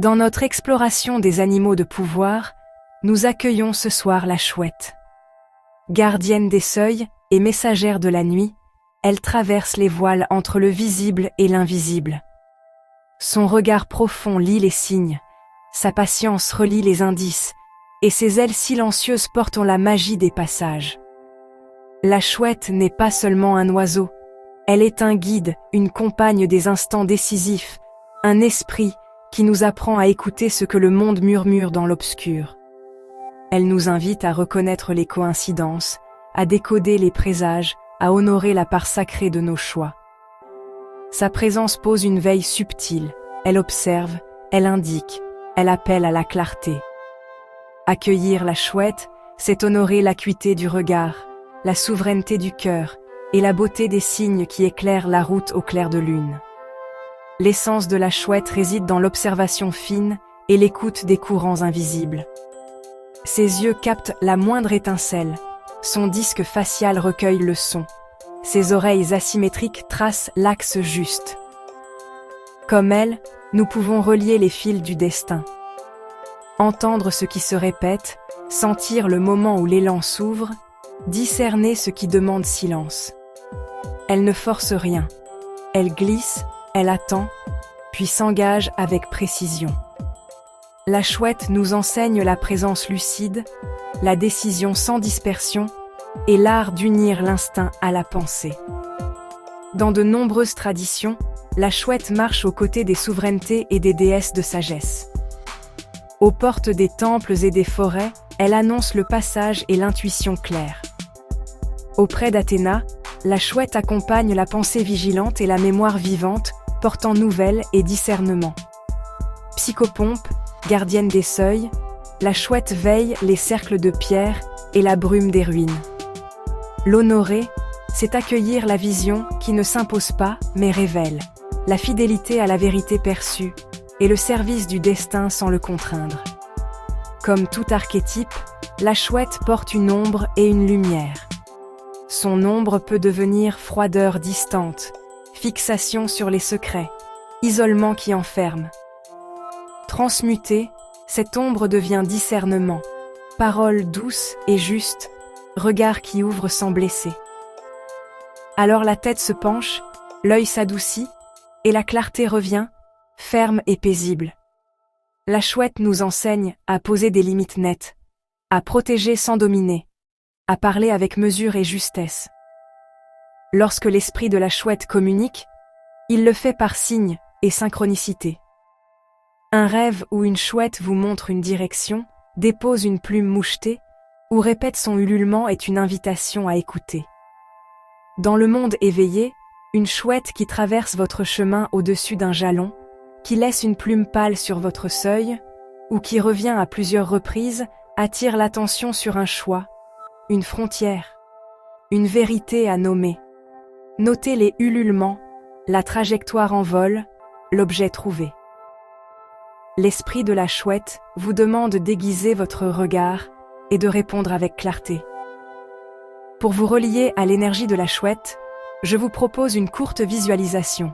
Dans notre exploration des animaux de pouvoir, nous accueillons ce soir la chouette. Gardienne des seuils et messagère de la nuit, elle traverse les voiles entre le visible et l'invisible. Son regard profond lit les signes, sa patience relie les indices, et ses ailes silencieuses portent la magie des passages. La chouette n'est pas seulement un oiseau, elle est un guide, une compagne des instants décisifs, un esprit qui nous apprend à écouter ce que le monde murmure dans l'obscur. Elle nous invite à reconnaître les coïncidences, à décoder les présages, à honorer la part sacrée de nos choix. Sa présence pose une veille subtile, elle observe, elle indique, elle appelle à la clarté. Accueillir la chouette, c'est honorer l'acuité du regard, la souveraineté du cœur et la beauté des signes qui éclairent la route au clair de lune. L'essence de la chouette réside dans l'observation fine et l'écoute des courants invisibles. Ses yeux captent la moindre étincelle, son disque facial recueille le son, ses oreilles asymétriques tracent l'axe juste. Comme elle, nous pouvons relier les fils du destin. Entendre ce qui se répète, sentir le moment où l'élan s'ouvre, discerner ce qui demande silence. Elle ne force rien, elle glisse, elle attend, puis s'engage avec précision. La chouette nous enseigne la présence lucide, la décision sans dispersion et l'art d'unir l'instinct à la pensée. Dans de nombreuses traditions, la chouette marche aux côtés des souverainetés et des déesses de sagesse. Aux portes des temples et des forêts, elle annonce le passage et l'intuition claire. Auprès d'Athéna, la chouette accompagne la pensée vigilante et la mémoire vivante, portant nouvelles et discernement. Psychopompe, gardienne des seuils, la chouette veille les cercles de pierre et la brume des ruines. L'honorer, c'est accueillir la vision qui ne s'impose pas mais révèle, la fidélité à la vérité perçue et le service du destin sans le contraindre. Comme tout archétype, la chouette porte une ombre et une lumière. Son ombre peut devenir froideur distante, fixation sur les secrets, isolement qui enferme. Transmutée, cette ombre devient discernement, parole douce et juste, regard qui ouvre sans blesser. Alors la tête se penche, l'œil s'adoucit, et la clarté revient, ferme et paisible. La chouette nous enseigne à poser des limites nettes, à protéger sans dominer, à parler avec mesure et justesse. Lorsque l'esprit de la chouette communique, il le fait par signes et synchronicité. Un rêve où une chouette vous montre une direction, dépose une plume mouchetée, ou répète son ululement est une invitation à écouter. Dans le monde éveillé, une chouette qui traverse votre chemin au-dessus d'un jalon, qui laisse une plume pâle sur votre seuil, ou qui revient à plusieurs reprises, attire l'attention sur un choix, une frontière, une vérité à nommer. Notez les ululements, la trajectoire en vol, l'objet trouvé. L'esprit de la chouette vous demande d'aiguiser votre regard et de répondre avec clarté. Pour vous relier à l'énergie de la chouette, je vous propose une courte visualisation.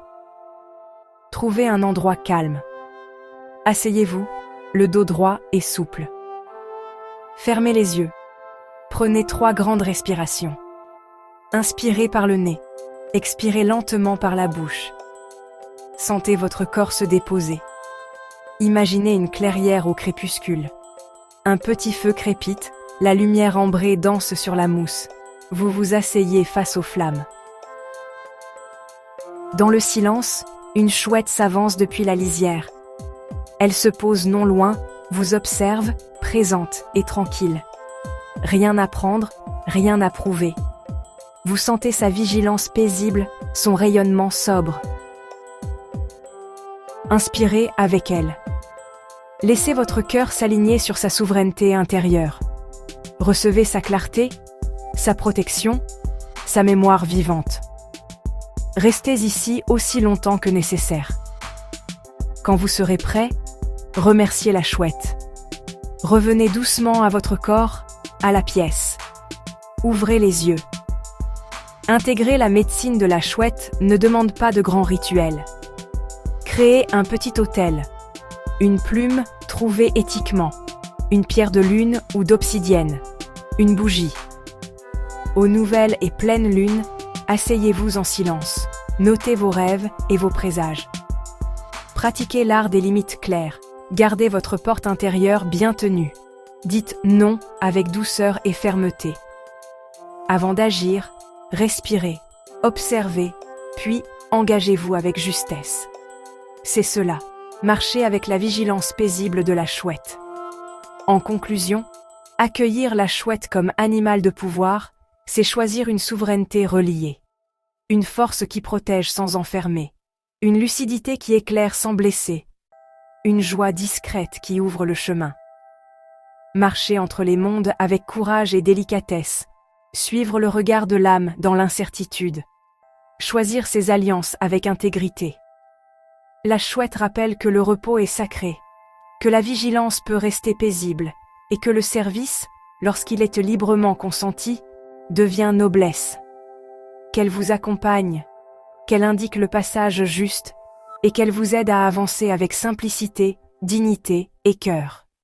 Trouvez un endroit calme. Asseyez-vous, le dos droit et souple. Fermez les yeux. Prenez 3 grandes respirations. Inspirez par le nez. Expirez lentement par la bouche. Sentez votre corps se déposer. Imaginez une clairière au crépuscule. Un petit feu crépite, la lumière ambrée danse sur la mousse. Vous vous asseyez face aux flammes. Dans le silence, une chouette s'avance depuis la lisière. Elle se pose non loin, vous observe, présente et tranquille. Rien à prendre, rien à prouver. Vous sentez sa vigilance paisible, son rayonnement sobre. Inspirez avec elle. Laissez votre cœur s'aligner sur sa souveraineté intérieure. Recevez sa clarté, sa protection, sa mémoire vivante. Restez ici aussi longtemps que nécessaire. Quand vous serez prêt, remerciez la chouette. Revenez doucement à votre corps, à la pièce. Ouvrez les yeux. Intégrer la médecine de la chouette ne demande pas de grands rituels. Créez un petit hôtel. Une plume trouvée éthiquement. Une pierre de lune ou d'obsidienne. Une bougie. Aux nouvelles et pleines lunes, asseyez-vous en silence. Notez vos rêves et vos présages. Pratiquez l'art des limites claires. Gardez votre porte intérieure bien tenue. Dites non avec douceur et fermeté. Avant d'agir, respirez, observez, puis engagez-vous avec justesse. C'est cela, marcher avec la vigilance paisible de la chouette. En conclusion, accueillir la chouette comme animal de pouvoir, c'est choisir une souveraineté reliée. Une force qui protège sans enfermer. Une lucidité qui éclaire sans blesser. Une joie discrète qui ouvre le chemin. Marcher entre les mondes avec courage et délicatesse. Suivre le regard de l'âme dans l'incertitude. Choisir ses alliances avec intégrité. La chouette rappelle que le repos est sacré, que la vigilance peut rester paisible et que le service, lorsqu'il est librement consenti, devient noblesse. Qu'elle vous accompagne, qu'elle indique le passage juste et qu'elle vous aide à avancer avec simplicité, dignité et cœur.